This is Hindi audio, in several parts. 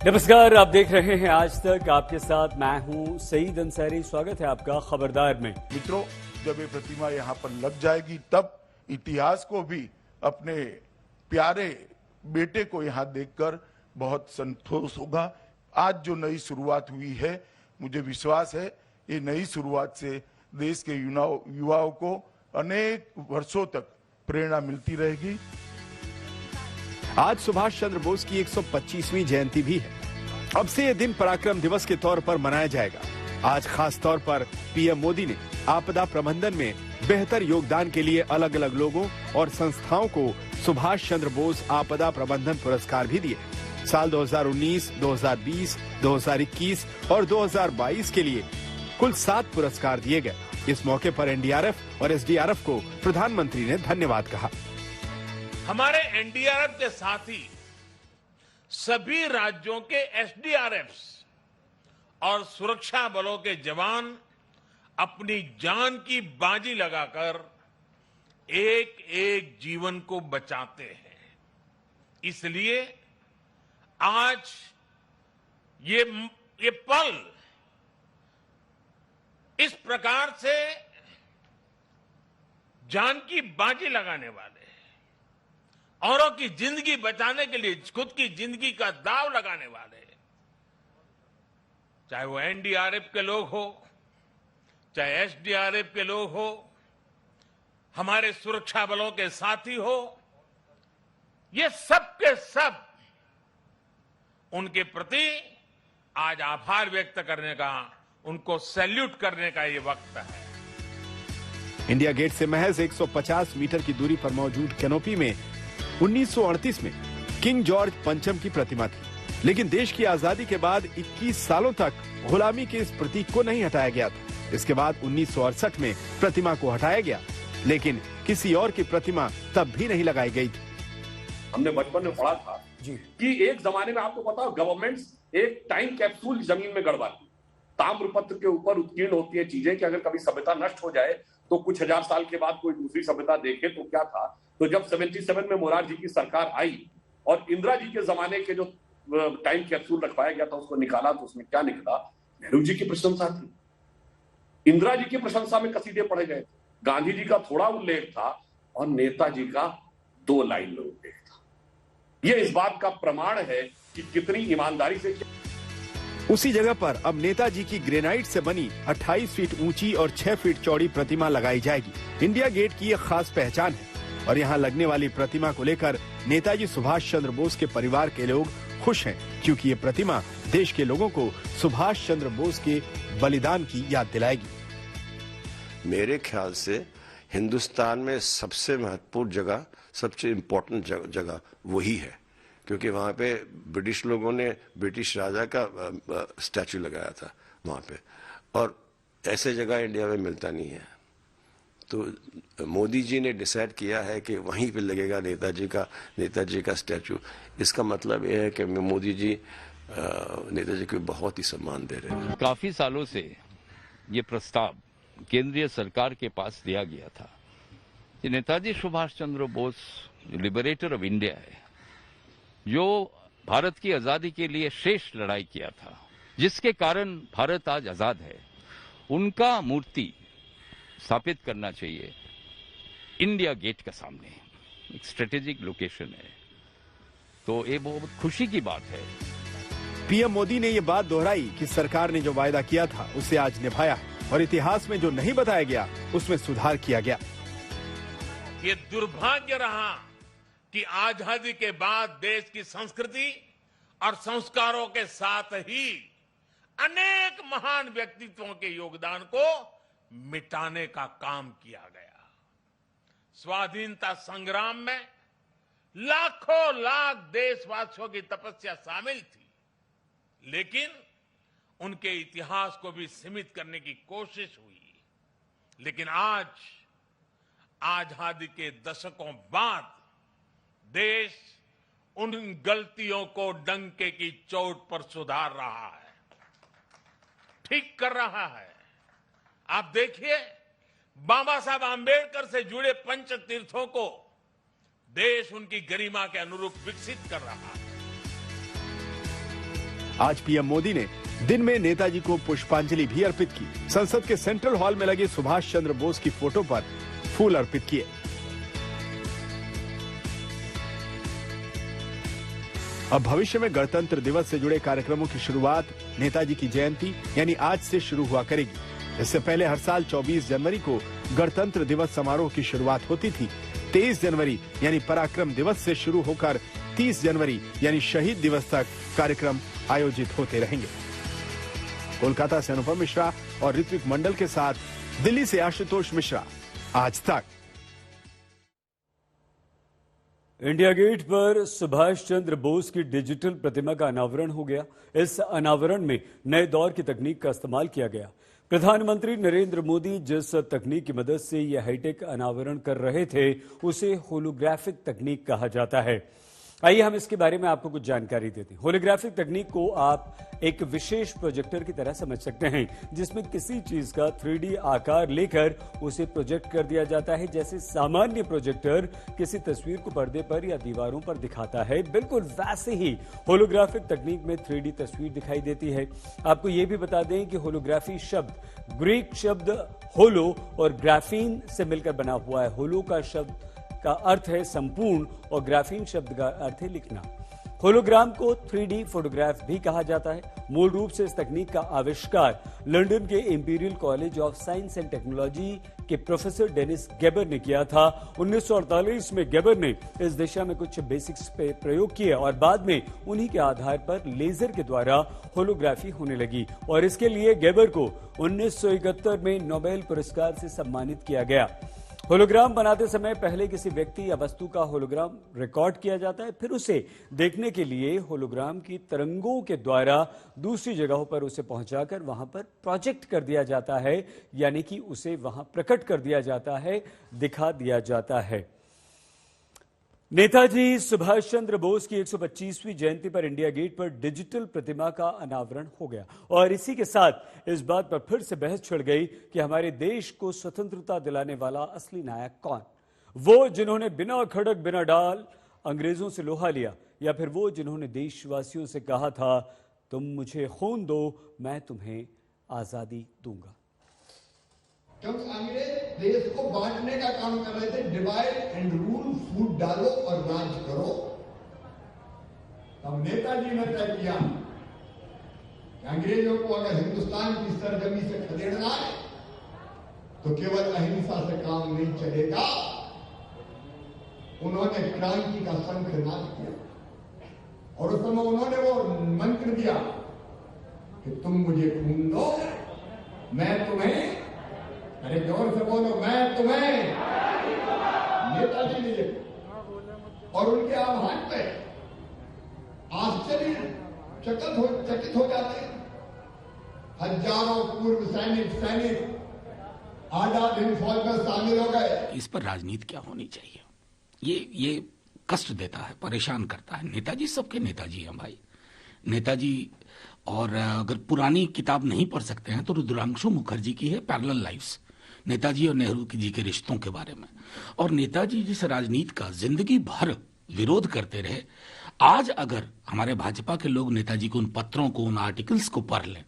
नमस्कार, आप देख रहे हैं आज तक। आपके साथ मैं हूं सईद अंसारी। स्वागत है आपका खबरदार में। मित्रों, जब ये प्रतिमा यहाँ पर लग जाएगी तब इतिहास को भी अपने प्यारे बेटे को यहाँ देखकर बहुत संतोष होगा। आज जो नई शुरुआत हुई है, मुझे विश्वास है ये नई शुरुआत से देश के युवाओं को अनेक वर्षों तक प्रेरणा मिलती रहेगी। आज सुभाष चंद्र बोस की 125वीं जयंती भी है। अब से यह दिन पराक्रम दिवस के तौर पर मनाया जाएगा। आज खास तौर पर पीएम मोदी ने आपदा प्रबंधन में बेहतर योगदान के लिए अलग अलग लोगों और संस्थाओं को सुभाष चंद्र बोस आपदा प्रबंधन पुरस्कार भी दिए। साल 2019, 2020, 2021 और 2022 के लिए कुल 7 पुरस्कार दिए गए। इस मौके पर एनडीआरएफ और एसडीआरएफ को प्रधानमंत्री ने धन्यवाद कहा। हमारे एनडीआरएफ के साथ ही सभी राज्यों के एसडीआरएफ और सुरक्षा बलों के जवान अपनी जान की बाजी लगाकर एक एक जीवन को बचाते हैं। इसलिए आज ये पल इस प्रकार से जान की बाजी लगाने वाले, औरों की जिंदगी बचाने के लिए खुद की जिंदगी का दांव लगाने वाले, चाहे वो एनडीआरएफ के लोग हो, चाहे एसडीआरएफ के लोग हो, हमारे सुरक्षा बलों के साथी हो, ये सब के सब उनके प्रति आज आभार व्यक्त करने का, उनको सैल्यूट करने का ये वक्त है। इंडिया गेट से महज 150 मीटर की दूरी पर मौजूद कैनोपी में 1938 में किंग जॉर्ज पंचम की प्रतिमा थी, लेकिन देश की आजादी के बाद 21 सालों तक गुलामी के इस प्रतीक को नहीं हटाया गया था। इसके बाद 1968 में प्रतिमा को हटाया गया, लेकिन किसी और की प्रतिमा तब भी नहीं लगाई गई थी। हमने बचपन में पढ़ा था जी कि एक जमाने में, आपको पता हो, गवर्नमेंट्स एक टाइम कैप्सूल जमीन में गड़वाती, ताम्रपत्र के ऊपर उत्कीर्ण होती है चीजें कि अगर कभी सभ्यता नष्ट हो जाए तो कुछ हजार साल के बाद कोई दूसरी सभ्यता देखे तो क्या था। तो जब 77 में मोरारजी की सरकार आई और इंदिरा जी के जमाने के जो टाइम कैप्सूल रखवाया गया था उसको निकाला, तो उसमें क्या निकला? नेहरू जी की प्रशंसा थी, इंदिरा जी की प्रशंसा में कसीदे पढ़े गए, गांधी जी का थोड़ा उल्लेख था और नेताजी का 2 लाइन में उल्लेख था। यह इस बात का प्रमाण है कि कितनी ईमानदारी से। उसी जगह पर अब नेताजी की ग्रेनाइट से बनी 28 फीट ऊंची और 6 फीट चौड़ी प्रतिमा लगाई जाएगी। इंडिया गेट की एक खास पहचान है और यहाँ लगने वाली प्रतिमा को लेकर नेताजी सुभाष चंद्र बोस के परिवार के लोग खुश हैं, क्योंकि ये प्रतिमा देश के लोगों को सुभाष चंद्र बोस के बलिदान की याद दिलाएगी। मेरे ख्याल से हिंदुस्तान में सबसे महत्वपूर्ण जगह, सबसे इम्पोर्टेंट जगह वही है, क्योंकि वहाँ पे ब्रिटिश लोगों ने ब्रिटिश राजा का स्टैचू लगाया था वहाँ पे, और ऐसे जगह इंडिया में मिलता नहीं है। तो मोदी जी ने डिसाइड किया है कि वहीं पे लगेगा नेताजी का स्टैचू। इसका मतलब यह है कि मोदी जी नेताजी को बहुत ही सम्मान दे रहे हैं। काफी सालों से ये प्रस्ताव केंद्रीय सरकार के पास दिया गया था कि Netaji Subhash Chandra Bose liberator of India है, जो भारत की आजादी के लिए श्रेष्ठ लड़ाई किया था, जिसके कारण भारत आज आजाद है, उनका मूर्ति स्थापित करना चाहिए इंडिया गेट के सामने। एक स्ट्रेटेजिक लोकेशन है, तो ये बहुत खुशी की बात है। पीएम मोदी ने ये बात दोहराई कि सरकार ने जो वायदा किया था उसे आज निभाया है और इतिहास में जो नहीं बताया गया उसमें सुधार किया गया। ये दुर्भाग्य रहा कि आजादी के बाद देश की संस्कृति और संस्कारों के साथ ही अनेक महान व्यक्तित्वों के योगदान को मिटाने का काम किया गया। स्वाधीनता संग्राम में लाखों लाख देशवासियों की तपस्या शामिल थी, लेकिन उनके इतिहास को भी सीमित करने की कोशिश हुई। लेकिन आज आजादी के दशकों बाद देश उन गलतियों को डंके की चोट पर सुधार रहा है, ठीक कर रहा है। आप देखिए, बाबा साहब आंबेडकर से जुड़े पंच तीर्थों को देश उनकी गरिमा के अनुरूप विकसित कर रहा है। आज पीएम मोदी ने दिन में नेताजी को पुष्पांजलि भी अर्पित की। संसद के सेंट्रल हॉल में लगे सुभाष चंद्र बोस की फोटो पर फूल अर्पित किए। अब भविष्य में गणतंत्र दिवस से जुड़े कार्यक्रमों की शुरुआत नेताजी की जयंती यानी आज से शुरू हुआ करेगी। इससे पहले हर साल 24 जनवरी को गणतंत्र दिवस समारोह की शुरुआत होती थी। 23 जनवरी यानी पराक्रम दिवस से शुरू होकर 30 जनवरी यानी शहीद दिवस तक कार्यक्रम आयोजित होते रहेंगे। कोलकाता से अनुपम मिश्रा और ऋत्विक मंडल के साथ दिल्ली से आशुतोष मिश्रा, आज तक। इंडिया गेट पर सुभाष चंद्र बोस की डिजिटल प्रतिमा का अनावरण हो गया। इस अनावरण में नए दौर की तकनीक का इस्तेमाल किया गया। प्रधानमंत्री नरेंद्र मोदी जिस तकनीक की मदद से यह हाईटेक अनावरण कर रहे थे उसे होलोग्राफिक तकनीक कहा जाता है। आइए हम इसके बारे में आपको कुछ जानकारी देते हैं। होलोग्राफिक तकनीक को आप एक विशेष प्रोजेक्टर की तरह समझ सकते हैं जिसमें किसी चीज का 3D आकार लेकर उसे प्रोजेक्ट कर दिया जाता है। जैसे सामान्य प्रोजेक्टर किसी तस्वीर को पर्दे पर या दीवारों पर दिखाता है, बिल्कुल वैसे ही होलोग्राफिक तकनीक में 3D तस्वीर दिखाई देती है। आपको यह भी बता दें कि होलोग्राफी शब्द ग्रीक शब्द होलो और ग्राफीन से मिलकर बना हुआ है। होलो का शब्द का अर्थ है संपूर्ण और ग्राफीन शब्द का अर्थ है लिखना। होलोग्राम को 3D फोटोग्राफ भी कहा जाता है। मूल रूप से इस तकनीक का आविष्कार लंदन के imperial college of science and technology के प्रोफेसर डेनिस गेबर ने किया था। 1948 में गेबर ने इस दिशा में कुछ बेसिक्स पे प्रयोग किए और बाद में उन्हीं के आधार पर लेजर के द्वारा होलोग्राफी होने लगी और इसके लिए गेबर को 1971 में नोबेल पुरस्कार से सम्मानित किया गया। होलोग्राम बनाते समय पहले किसी व्यक्ति या वस्तु का होलोग्राम रिकॉर्ड किया जाता है, फिर उसे देखने के लिए होलोग्राम की तरंगों के द्वारा दूसरी जगहों पर उसे पहुंचाकर वहां पर प्रोजेक्ट कर दिया जाता है, यानी कि उसे वहां प्रकट कर दिया जाता है, दिखा दिया जाता है। नेताजी सुभाष चंद्र बोस की 125वीं जयंती पर इंडिया गेट पर डिजिटल प्रतिमा का अनावरण हो गया और इसी के साथ इस बात पर फिर से बहस छिड़ गई कि हमारे देश को स्वतंत्रता दिलाने वाला असली नायक कौन? वो जिन्होंने बिना खड़क बिना डाल अंग्रेजों से लोहा लिया, या फिर वो जिन्होंने देशवासियों से कहा था तुम मुझे खून दो मैं तुम्हें आजादी दूंगा। क्योंकि अंग्रेज देश को बांटने का काम कर रहे थे, डिवाइड एंड रूल, फूट डालो और राज करो। तब नेताजी ने तय किया कि अंग्रेजों को अगर हिंदुस्तान की सरजमी से खदेड़ना है तो केवल अहिंसा से काम नहीं चलेगा। उन्होंने क्रांति का शंखनाद किया और उस समय उन्होंने वो मंत्र दिया कि तुम मुझे खून दो मैं तुम्हें, अरे जोर से बोलो, मैं तुम्हें। नेताजी ने और उनके आह्वान पे चकित हो जाते हैं। हजारों पूर्व सैनिक आजाद हिंद फौज में शामिल हो गए। इस पर राजनीति क्या होनी चाहिए, ये कष्ट देता है, परेशान करता है। नेताजी सबके नेताजी हैं भाई। नेताजी, और अगर पुरानी किताब नहीं पढ़ सकते हैं तो रुद्रांशु मुखर्जी की है पैरेलल लाइफ्स, नेताजी और नेहरू जी के रिश्तों के बारे में। और नेताजी जिस राजनीति का जिंदगी भर विरोध करते रहे, आज अगर हमारे भाजपा के लोग नेताजी को, उन पत्रों को, उन आर्टिकल्स को पढ़ लें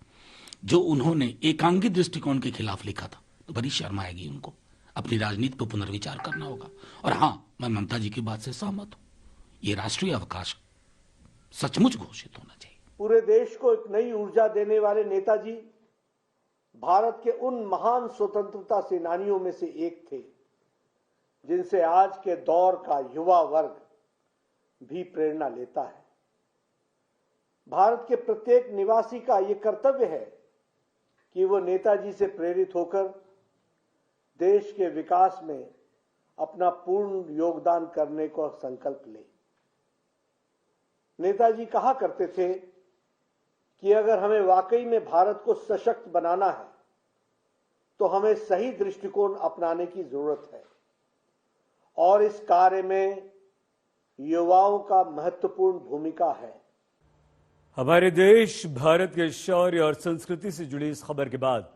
जो उन्होंने एकांगी दृष्टिकोण के खिलाफ लिखा था, तो बड़ी शर्म आएगी उनको। अपनी राजनीति पर पुनर्विचार करना होगा। और हाँ, मैं ममता जी की बात से सहमत हूं, ये राष्ट्रीय अवकाश सचमुच घोषित होना चाहिए। पूरे देश को एक नई ऊर्जा देने वाले नेताजी भारत के उन महान स्वतंत्रता सेनानियों में से एक थे जिनसे आज के दौर का युवा वर्ग भी प्रेरणा लेता है। भारत के प्रत्येक निवासी का यह कर्तव्य है कि वो नेताजी से प्रेरित होकर देश के विकास में अपना पूर्ण योगदान करने का संकल्प ले। नेताजी कहा करते थे कि अगर हमें वाकई में भारत को सशक्त बनाना है तो हमें सही दृष्टिकोण अपनाने की जरूरत है और इस कार्य में युवाओं का महत्वपूर्ण भूमिका है। हमारे देश भारत के शौर्य और संस्कृति से जुड़ी इस खबर के बाद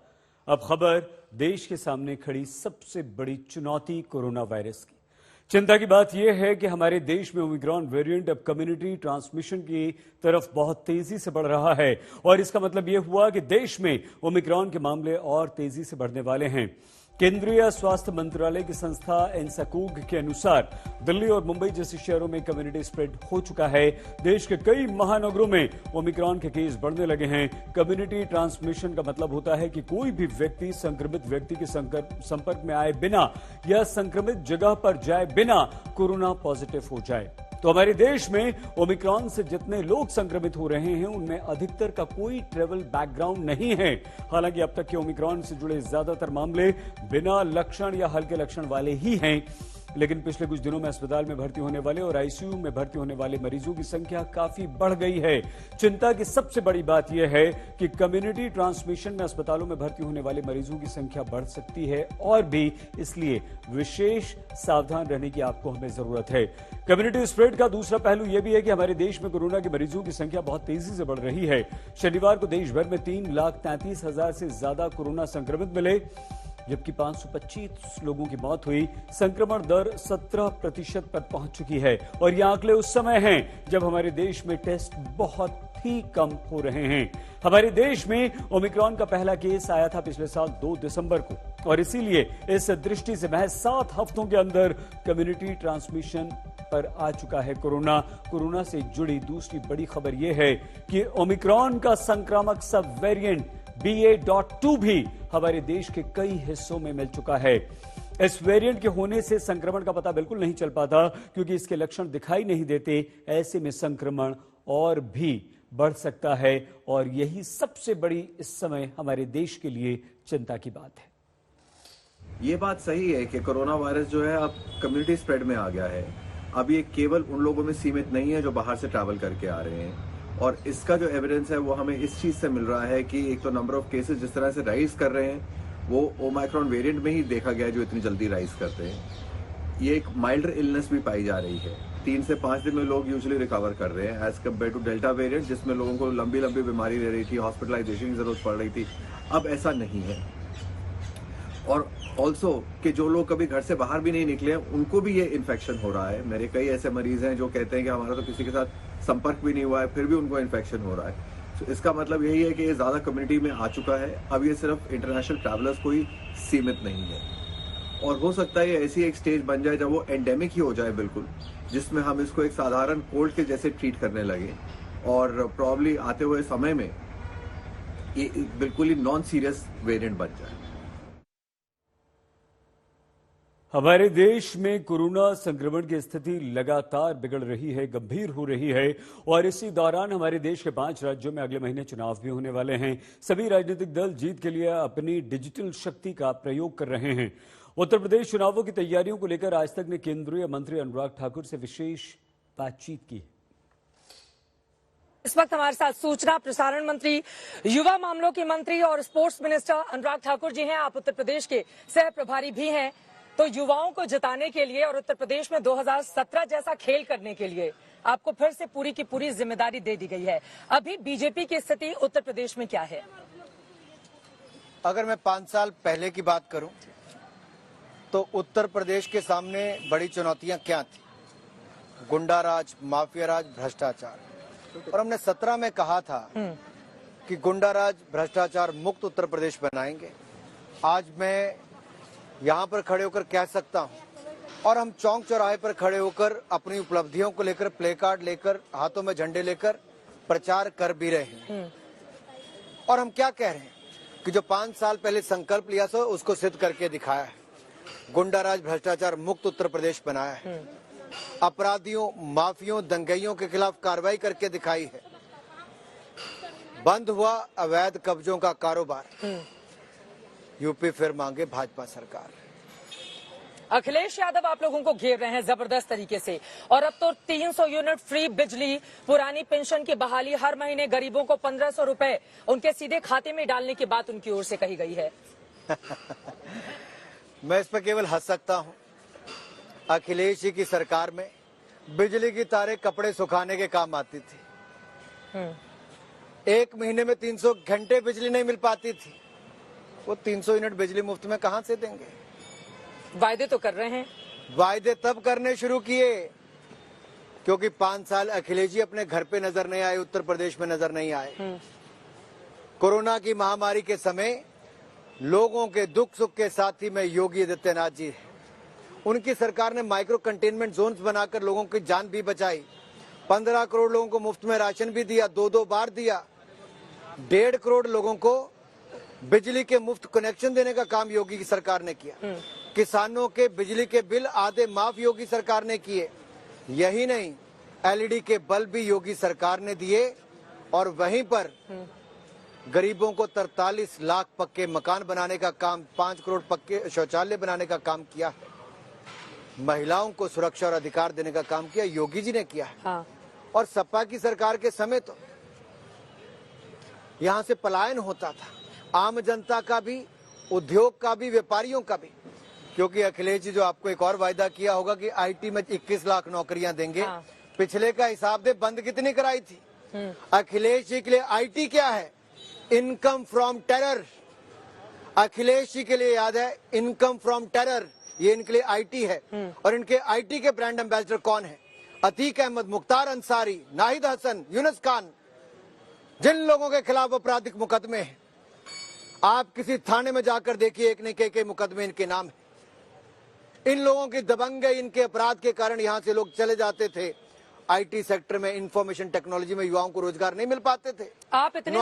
अब खबर देश के सामने खड़ी सबसे बड़ी चुनौती कोरोना वायरस की। चिंता की बात यह है कि हमारे देश में ओमिक्रॉन वेरिएंट अब कम्युनिटी ट्रांसमिशन की तरफ बहुत तेजी से बढ़ रहा है और इसका मतलब यह हुआ कि देश में ओमिक्रॉन के मामले और तेजी से बढ़ने वाले हैं। केंद्रीय स्वास्थ्य मंत्रालय की संस्था एनसाकूग के अनुसार दिल्ली और मुंबई जैसे शहरों में कम्युनिटी स्प्रेड हो चुका है। देश के कई महानगरों में ओमिक्रॉन के केस बढ़ने लगे हैं। कम्युनिटी ट्रांसमिशन का मतलब होता है कि कोई भी व्यक्ति संक्रमित व्यक्ति के संपर्क में आए बिना या संक्रमित जगह पर जाए बिना कोरोना पॉजिटिव हो जाए। तो हमारे देश में ओमिक्रॉन से जितने लोग संक्रमित हो रहे हैं उनमें अधिकतर का कोई ट्रैवल बैकग्राउंड नहीं है। हालांकि अब तक के ओमिक्रॉन से जुड़े ज्यादातर मामले बिना लक्षण या हल्के लक्षण वाले ही हैं, लेकिन पिछले कुछ दिनों में अस्पताल में भर्ती होने वाले और आईसीयू में भर्ती होने वाले मरीजों की संख्या काफी बढ़ गई है। चिंता की सबसे बड़ी बात यह है कि कम्युनिटी ट्रांसमिशन में अस्पतालों में भर्ती होने वाले मरीजों की संख्या बढ़ सकती है और भी इसलिए विशेष सावधान रहने की आपको हमें जरूरत है। कम्युनिटी स्प्रेड का दूसरा पहलू यह भी है कि हमारे देश में कोरोना के मरीजों की संख्या बहुत तेजी से बढ़ रही है। शनिवार को देश भर में 3,33,000 से ज्यादा कोरोना संक्रमित मिले, जबकि 525 लोगों की मौत हुई। संक्रमण दर 17% पर पहुंच चुकी है और ये आंकड़े उस समय हैं जब हमारे देश में टेस्ट बहुत ही कम हो रहे हैं। हमारे देश में ओमिक्रॉन का पहला केस आया था पिछले साल 2 दिसंबर को और इसीलिए इस दृष्टि से महज 7 हफ्तों के अंदर कम्युनिटी ट्रांसमिशन पर आ चुका है कोरोना से जुड़ी दूसरी बड़ी खबर यह है कि ओमिक्रॉन का संक्रामक सब वेरिएंट BA.2 भी हमारे देश के कई हिस्सों में मिल चुका है। इस वेरिएंट के होने से संक्रमण का पता बिल्कुल नहीं चल पाता क्योंकि इसके लक्षण दिखाई नहीं देते। ऐसे में संक्रमण और भी बढ़ सकता है और यही सबसे बड़ी इस समय हमारे देश के लिए चिंता की बात है। ये बात सही है कि कोरोना वायरस जो है अब कम्युनिटी स्प्रेड में आ गया है। अब ये केवल उन लोगों में सीमित नहीं है जो बाहर से ट्रैवल करके आ रहे हैं और इसका जो एविडेंस है वो हमें इस चीज से मिल रहा है कि एक तो नंबर ऑफ केसेस जिस तरह से राइज कर रहे हैं वो ओमाइक्रॉन वेरिएंट में ही देखा गया है जो इतनी जल्दी राइज करते हैं। ये एक माइल्डर इलनेस भी पाई जा रही है। 3 से 5 दिन में लोग यूजुअली रिकवर कर रहे हैं as compare to delta variant जिसमें लोगों को लंबी लंबी बीमारी रह रही थी, हॉस्पिटलाइजेशन की जरूरत पड़ रही थी। अब ऐसा नहीं है। और ऑल्सो कि जो लोग कभी घर से बाहर भी नहीं निकले उनको भी ये इन्फेक्शन हो रहा है। मेरे कई ऐसे मरीज हैं जो कहते हैं कि हमारा तो किसी के साथ संपर्क भी नहीं हुआ है फिर भी उनको इन्फेक्शन हो रहा है। तो इसका मतलब यही है कि ये ज्यादा कम्युनिटी में आ चुका है। अब ये सिर्फ इंटरनेशनल ट्रैवलर्स को ही सीमित नहीं है और हो सकता है ये ऐसी एक स्टेज बन जाए जब वो एंडेमिक ही हो जाए बिल्कुल, जिसमें हम इसको एक साधारण कोल्ड के जैसे ट्रीट करने लगे और प्रॉब्ली आते हुए समय में ये बिल्कुल ही नॉन सीरियस वेरिएंट बन जाए। हमारे देश में कोरोना संक्रमण की स्थिति लगातार बिगड़ रही है, गंभीर हो रही है और इसी दौरान हमारे देश के 5 राज्यों में अगले महीने चुनाव भी होने वाले हैं। सभी राजनीतिक दल जीत के लिए अपनी डिजिटल शक्ति का प्रयोग कर रहे हैं। उत्तर प्रदेश चुनावों की तैयारियों को लेकर आज तक ने केंद्रीय मंत्री अनुराग ठाकुर से विशेष बातचीत की। इस वक्त हमारे साथ सूचना प्रसारण मंत्री, युवा मामलों के मंत्री और स्पोर्ट्स मिनिस्टर अनुराग ठाकुर जी हैं। आप उत्तर प्रदेश के सह प्रभारी भी हैं। तो युवाओं को जिताने के लिए और उत्तर प्रदेश में 2017 जैसा खेल करने के लिए आपको फिर से पूरी की पूरी जिम्मेदारी दे दी गई है। अभी बीजेपी की स्थिति उत्तर प्रदेश में क्या है? अगर मैं 5 साल पहले की बात करूं तो उत्तर प्रदेश के सामने बड़ी चुनौतियां क्या थी? गुंडा राज, माफिया राज, भ्रष्टाचार। और हमने 17 में कहा था कि गुंडा राज, भ्रष्टाचार मुक्त उत्तर प्रदेश बनाएंगे। आज मैं यहाँ पर खड़े होकर कह सकता हूँ और हम चौक चौराहे पर खड़े होकर अपनी उपलब्धियों को लेकर प्ले कार्ड लेकर हाथों में झंडे लेकर प्रचार कर भी रहे हैं। और हम क्या कह रहे हैं कि जो 5 साल पहले संकल्प लिया था उसको सिद्ध करके दिखाया है। गुंडा राज, भ्रष्टाचार मुक्त उत्तर प्रदेश बनाया है। अपराधियों, माफियों, दंगइयों के खिलाफ कार्रवाई करके दिखाई है। बंद हुआ अवैध कब्जों का कारोबार। यूपी फिर मांगे भाजपा सरकार। अखिलेश यादव आप लोगों को घेर रहे हैं जबरदस्त तरीके से और अब तो 300 यूनिट फ्री बिजली, पुरानी पेंशन की बहाली, हर महीने गरीबों को 1500 रुपए उनके सीधे खाते में डालने की बात उनकी ओर से कही गई है। मैं इस पर केवल हंस सकता हूं। अखिलेश जी की सरकार में बिजली की तारें कपड़े सुखाने के काम आती थी। 1 महीने में 300 घंटे बिजली नहीं मिल पाती थी। वो 300 यूनिट बिजली मुफ्त में कहां से देंगे? वायदे तो कर रहे हैं वायदे तब करने शुरू किए क्योंकि 5 साल अखिलेश जी अपने घर पे नजर नहीं आए, उत्तर प्रदेश में नजर नहीं आए। कोरोना की महामारी के समय लोगों के दुख सुख के साथी में योगी आदित्यनाथ जी हैं। उनकी सरकार ने माइक्रो कंटेनमेंट जोन्स बनाकर लोगों की जान भी बचाई। 15 करोड़ लोगों को मुफ्त में राशन भी दिया, 2-2 बार दिया। 1.5 करोड़ लोगों को बिजली के मुफ्त कनेक्शन देने का काम योगी की सरकार ने किया। किसानों के बिजली के बिल आधे माफ योगी सरकार ने किए। यही नहीं, एलईडी के बल्ब भी योगी सरकार ने दिए और वहीं पर गरीबों को 43 लाख पक्के मकान बनाने का काम, 5 करोड़ पक्के शौचालय बनाने का काम किया। महिलाओं को सुरक्षा और अधिकार देने का काम किया, योगी जी ने किया है। हाँ। और सपा की सरकार के समय तो यहां से पलायन होता था, आम जनता का भी, उद्योग का भी, व्यापारियों का भी। क्योंकि अखिलेश जी जो आपको एक और वायदा किया होगा कि आईटी में 21 लाख नौकरियां देंगे। हाँ। पिछले का हिसाब दे, बंद कितनी कराई थी? अखिलेश जी के लिए आईटी क्या है? Income from terror. Akhilesh ji के लिए याद है, इनकम फ्रॉम टेरर, ये इनके लिए आईटी है। और इनके आईटी के ब्रांड एम्बेसडर कौन है? अतीक अहमद, मुख्तार अंसारी, नाहिद हसन, यूनुस खान। जिन लोगों के खिलाफ आपराधिक मुकदमे हैं, आप किसी थाने में जाकर देखिए, एक नहीं कई मुकदमे इनके नाम है। इन लोगों की दबंगई, इनके अपराध के कारण यहाँ से लोग चले जाते थे। आईटी सेक्टर में, इंफॉर्मेशन टेक्नोलॉजी में युवाओं को रोजगार नहीं मिल पाते थे। आप इतने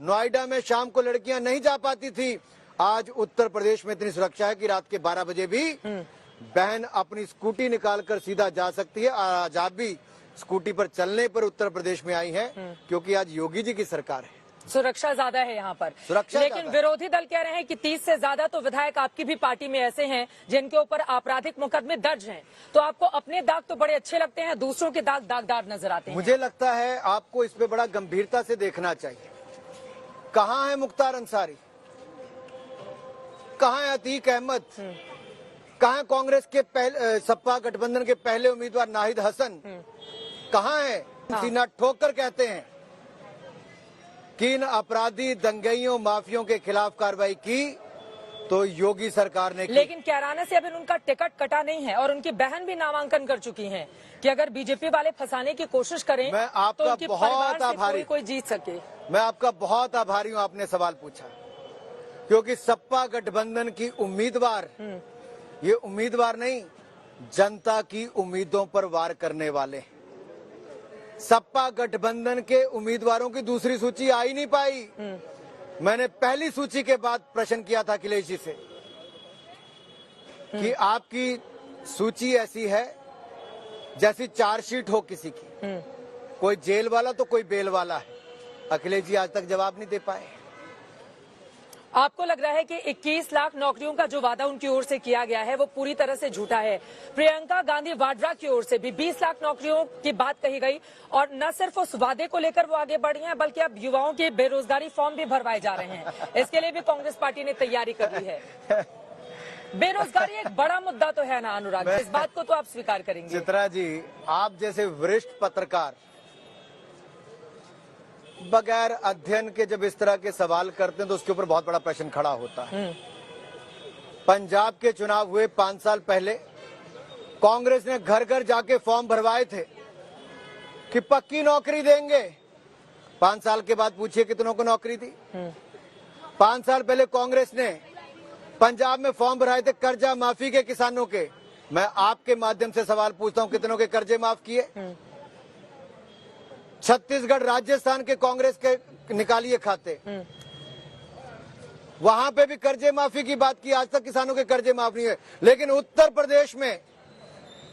नोएडा में शाम को लड़कियां नहीं जा पाती थी। आज उत्तर प्रदेश में इतनी सुरक्षा है कि रात के 12 बजे भी बहन अपनी स्कूटी निकालकर सीधा जा सकती है। आज आप भी स्कूटी पर चलने पर उत्तर प्रदेश में आई हैं, क्योंकि आज योगी जी की सरकार है। सुरक्षा ज्यादा है यहाँ पर। सुरक्षा लेकिन विरोधी दल कह रहे हैं कि 30 से ज्यादा तो विधायक आपकी भी पार्टी में ऐसे हैं जिनके ऊपर आपराधिक मुकदमे दर्ज हैं। तो आपको अपने दाग तो बड़े अच्छे लगते हैं, दूसरों के दाग दागदार नजर आते हैं। मुझे लगता है आपको इस पे बड़ा गंभीरता से देखना चाहिए। कहाँ है मुख्तार अंसारी? कहाँ है अतीक अहमद? कहाँ है कांग्रेस के सपा गठबंधन के पहले उम्मीदवार नाहिद हसन? कहाँ है? सीना ठोकर कहते हैं कि इन अपराधी दंगइयों माफियों के खिलाफ कार्रवाई की तो योगी सरकार ने की। लेकिन कैराना से अभी उनका टिकट कटा नहीं है और उनकी बहन भी नामांकन कर चुकी हैं कि अगर बीजेपी वाले फंसाने की कोशिश करें मैं आपका तो उनके बहुत आभारी, कोई जीत सके। मैं आपका बहुत आभारी हूं, आपने सवाल पूछा, क्योंकि सपा गठबंधन की उम्मीदवार, ये उम्मीदवार नहीं, जनता की उम्मीदों पर वार करने वाले। सपा गठबंधन के उम्मीदवारों की दूसरी सूची आ ही नहीं पाई। मैंने पहली सूची के बाद प्रश्न किया था अखिलेश जी से कि आपकी सूची ऐसी है जैसी चार्जशीट हो किसी की, कोई जेल वाला तो कोई बेल वाला है। अखिलेश जी आज तक जवाब नहीं दे पाए। आपको लग रहा है कि 21 लाख नौकरियों का जो वादा उनकी ओर से किया गया है वो पूरी तरह से झूठा है? प्रियंका गांधी वाड्रा की ओर से भी 20 लाख नौकरियों की बात कही गई और न सिर्फ उस वादे को लेकर वो आगे बढ़ी हैं, बल्कि अब युवाओं के बेरोजगारी फॉर्म भी भरवाए जा रहे हैं। इसके लिए भी कांग्रेस पार्टी ने तैयारी कर ली है। बेरोजगारी एक बड़ा मुद्दा तो है ना अनुराग, इस बात को तो आप स्वीकार करेंगे? चित्रा जी, आप जैसे वरिष्ठ पत्रकार बगैर अध्ययन के जब इस तरह के सवाल करते हैं तो उसके ऊपर बहुत बड़ा प्रश्न खड़ा होता है। पंजाब के चुनाव हुए 5 साल पहले, कांग्रेस ने घर घर जाके फॉर्म भरवाए थे कि पक्की नौकरी देंगे। 5 साल के बाद पूछिए कितनों को नौकरी दी? 5 साल पहले कांग्रेस ने पंजाब में फॉर्म भराए थे कर्जा माफी के किसानों के। मैं आपके माध्यम से सवाल पूछता हूं, कितनों के कर्जे माफ किए? छत्तीसगढ़, राजस्थान के कांग्रेस के निकालिए खाते, वहां पे भी कर्जे माफी की बात की, आज तक किसानों के कर्जे माफ नहीं हुए। लेकिन उत्तर प्रदेश में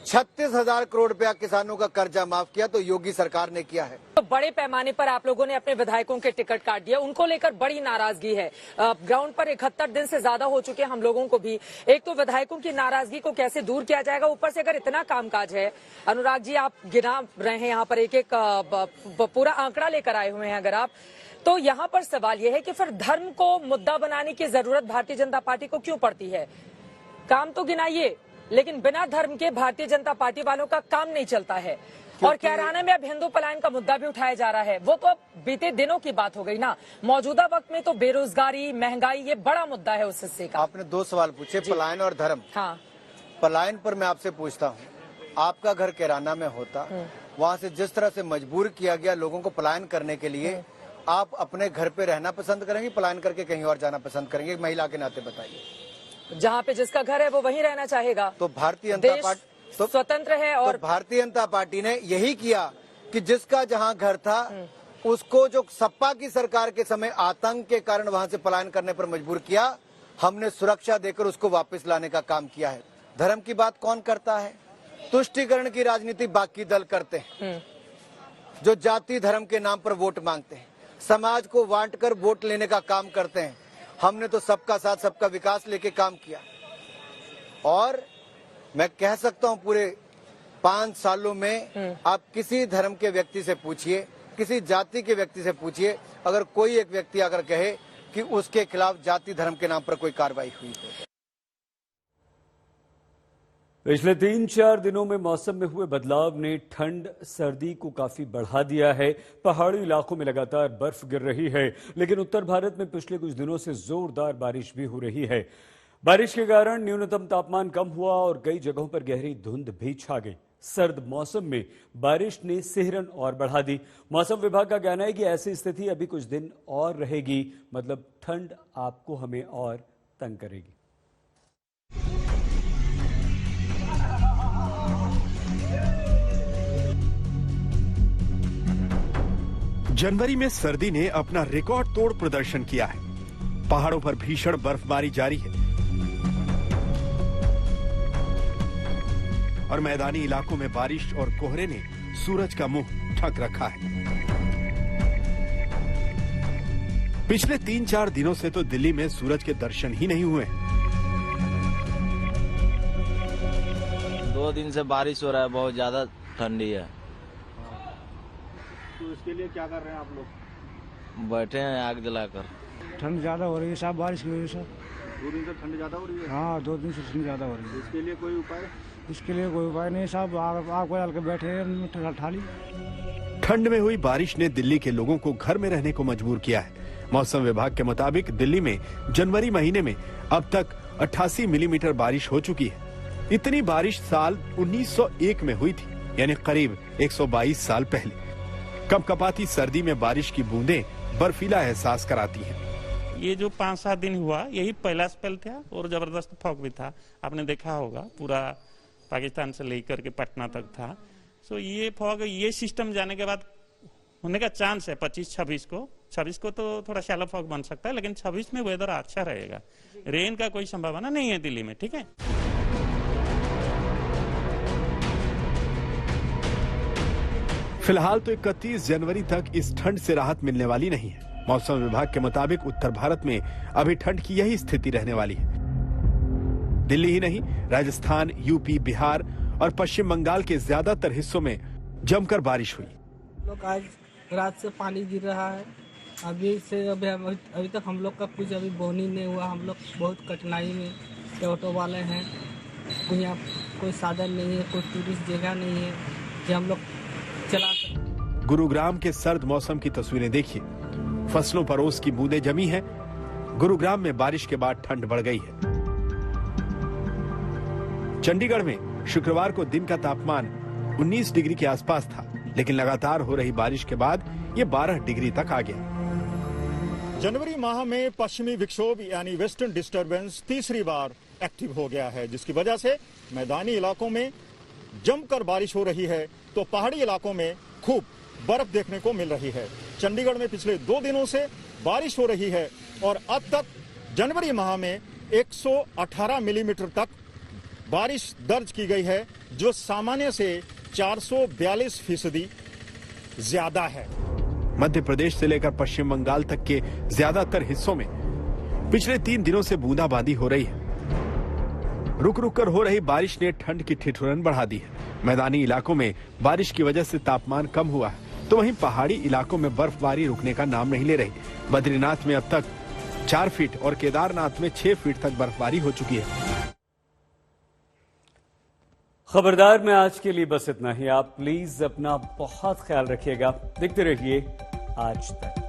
36,000 करोड़ रुपया किसानों का कर्जा माफ किया तो योगी सरकार ने किया है। तो बड़े पैमाने पर आप लोगों ने अपने विधायकों के टिकट काट दिया, उनको लेकर बड़ी नाराजगी है। ग्राउंड पर 71 दिन से ज्यादा हो चुके हैं हम लोगों को भी। एक तो विधायकों की नाराजगी को कैसे दूर किया जाएगा, ऊपर से अगर इतना कामकाज है, अनुराग जी आप गिना रहे हैं यहाँ पर एक एक पूरा आंकड़ा लेकर आए हुए हैं अगर आप, तो यहाँ पर सवाल यह है कि फिर धर्म को मुद्दा बनाने की जरूरत भारतीय जनता पार्टी को क्यों पड़ती है? काम तो गिनाइए, लेकिन बिना धर्म के भारतीय जनता पार्टी वालों का काम नहीं चलता है। और कैराना में अब हिंदू पलायन का मुद्दा भी उठाया जा रहा है, वो तो अब बीते दिनों की बात हो गई ना। मौजूदा वक्त में तो बेरोजगारी, महंगाई, ये बड़ा मुद्दा है उस हिस्से का। आपने 2 सवाल पूछे, पलायन और धर्म। हाँ, पलायन पर मैं आपसे पूछता हूँ, आपका घर कैराना में होता, वहाँ से जिस तरह से मजबूर किया गया लोगों को पलायन करने के लिए, आप अपने घर पे रहना पसंद करेंगे, पलायन करके कहीं और जाना पसंद करेंगे? एक महिला के नाते बताइए। जहाँ पे जिसका घर है वो वहीं रहना चाहेगा। तो भारतीय जनता पार्टी तो स्वतंत्र है और भारतीय जनता पार्टी ने यही किया कि जिसका जहाँ घर था उसको जो सपा की सरकार के समय आतंक के कारण वहाँ से पलायन करने पर मजबूर किया, हमने सुरक्षा देकर उसको वापस लाने का काम किया है। धर्म की बात कौन करता है? तुष्टीकरण की राजनीति बाकी दल करते हैं, जो जाति धर्म के नाम पर वोट मांगते हैं, समाज को बांट कर वोट लेने का काम करते हैं। हमने तो सबका साथ सबका विकास लेके काम किया और मैं कह सकता हूं पूरे 5 सालों में आप किसी धर्म के व्यक्ति से पूछिए, किसी जाति के व्यक्ति से पूछिए, अगर कोई एक व्यक्ति अगर कहे कि उसके खिलाफ जाति धर्म के नाम पर कोई कार्रवाई हुई तो। पिछले 3-4 दिनों में मौसम में हुए बदलाव ने ठंड सर्दी को काफी बढ़ा दिया है। पहाड़ी इलाकों में लगातार बर्फ गिर रही है, लेकिन उत्तर भारत में पिछले कुछ दिनों से जोरदार बारिश भी हो रही है। बारिश के कारण न्यूनतम तापमान कम हुआ और कई जगहों पर गहरी धुंध भी छा गई। सर्द मौसम में बारिश ने सिहरन और बढ़ा दी। मौसम विभाग का कहना है कि ऐसी स्थिति अभी कुछ दिन और रहेगी, मतलब ठंड आपको हमें और तंग करेगी। जनवरी में सर्दी ने अपना रिकॉर्ड तोड़ प्रदर्शन किया है। पहाड़ों पर भीषण बर्फबारी जारी है और मैदानी इलाकों में बारिश और कोहरे ने सूरज का मुंह ढक रखा है। पिछले 3-4 दिनों से तो दिल्ली में सूरज के दर्शन ही नहीं हुए। 2 दिन से बारिश हो रहा है, बहुत ज्यादा ठंडी है। तो इसके लिए क्या कर रहे हैं आप लोग? बैठे हैं आग जलाकर। ठंड ज्यादा हो रही है साहब, बारिश की वजह से। 2 दिन से ठंड ज्यादा हो रही है? हाँ, 2 दिन से ठंड ज्यादा हो रही है। इसके लिए कोई उपाय? इसके लिए कोई उपाय नहीं साहब, आग डाल के बैठे हैं ठाली। ठंड में हुई बारिश ने दिल्ली के लोगों को घर में रहने को मजबूर किया है। मौसम विभाग के मुताबिक दिल्ली में जनवरी महीने में अब तक 88 मिलीमीटर बारिश हो चुकी है। इतनी बारिश साल 1901 में हुई थी, यानी करीब 122 साल पहले। कपकपाती सर्दी में बारिश की बूंदें बर्फीला एहसास कराती हैं। ये जो 5-7 दिन हुआ, यही पहला स्पेल था और जबरदस्त फॉग भी था। आपने देखा होगा, पूरा पाकिस्तान से लेकर के पटना तक था। सो ये फॉग, ये सिस्टम जाने के बाद होने का चांस है 25-26 को। 26 को तो थोड़ा शैलो फॉग बन सकता है, लेकिन 26 में वेदर अच्छा रहेगा। रेन का कोई संभावना नहीं है दिल्ली में, ठीक है। फिलहाल तो 31 जनवरी तक इस ठंड से राहत मिलने वाली नहीं है। मौसम विभाग के मुताबिक उत्तर भारत में अभी ठंड की यही स्थिति रहने वाली है। दिल्ली ही नहीं, राजस्थान, यूपी, बिहार और पश्चिम बंगाल के ज्यादातर हिस्सों में जमकर बारिश हुई। लोग आज रात से पानी गिर रहा है। अभी तक हम लोग का कुछ अभी बोनी नहीं हुआ। हम लोग बहुत कठिनाई में, ऑटो वाले हैं, यहाँ कोई साधन नहीं है, कोई टूरिस्ट जगह नहीं है कि हम लोग चला सकते। गुरुग्राम के सर्द मौसम की तस्वीरें देखिए। फसलों पर ओस की बूंदें जमी हैं। गुरुग्राम में बारिश के बाद ठंड बढ़ गई है। चंडीगढ़ में शुक्रवार को दिन का तापमान 19 डिग्री के आसपास था, लेकिन लगातार हो रही बारिश के बाद ये 12 डिग्री तक आ गया। जनवरी माह में पश्चिमी विक्षोभ यानी वेस्टर्न डिस्टर्बेंस तीसरी बार एक्टिव हो गया है, जिसकी वजह से मैदानी इलाकों में जमकर बारिश हो रही है तो पहाड़ी इलाकों में खूब बर्फ देखने को मिल रही है। चंडीगढ़ में पिछले 2 दिनों से बारिश हो रही है और अब तक जनवरी माह में 118 मिलीमीटर तक बारिश दर्ज की गई है, जो सामान्य से 442% ज्यादा है। मध्य प्रदेश से लेकर पश्चिम बंगाल तक के ज्यादातर हिस्सों में पिछले 3 दिनों से बूंदाबांदी हो रही है। रुक रुक कर हो रही बारिश ने ठंड की ठिठुरन बढ़ा दी है। मैदानी इलाकों में बारिश की वजह से तापमान कम हुआ है, तो वहीं पहाड़ी इलाकों में बर्फबारी रुकने का नाम नहीं ले रही। बद्रीनाथ में अब तक 4 फीट और केदारनाथ में 6 फीट तक बर्फबारी हो चुकी है। खबरदार में आज के लिए बस इतना ही। आप प्लीज अपना बहुत ख्याल रखिएगा। देखते रहिए आज तक।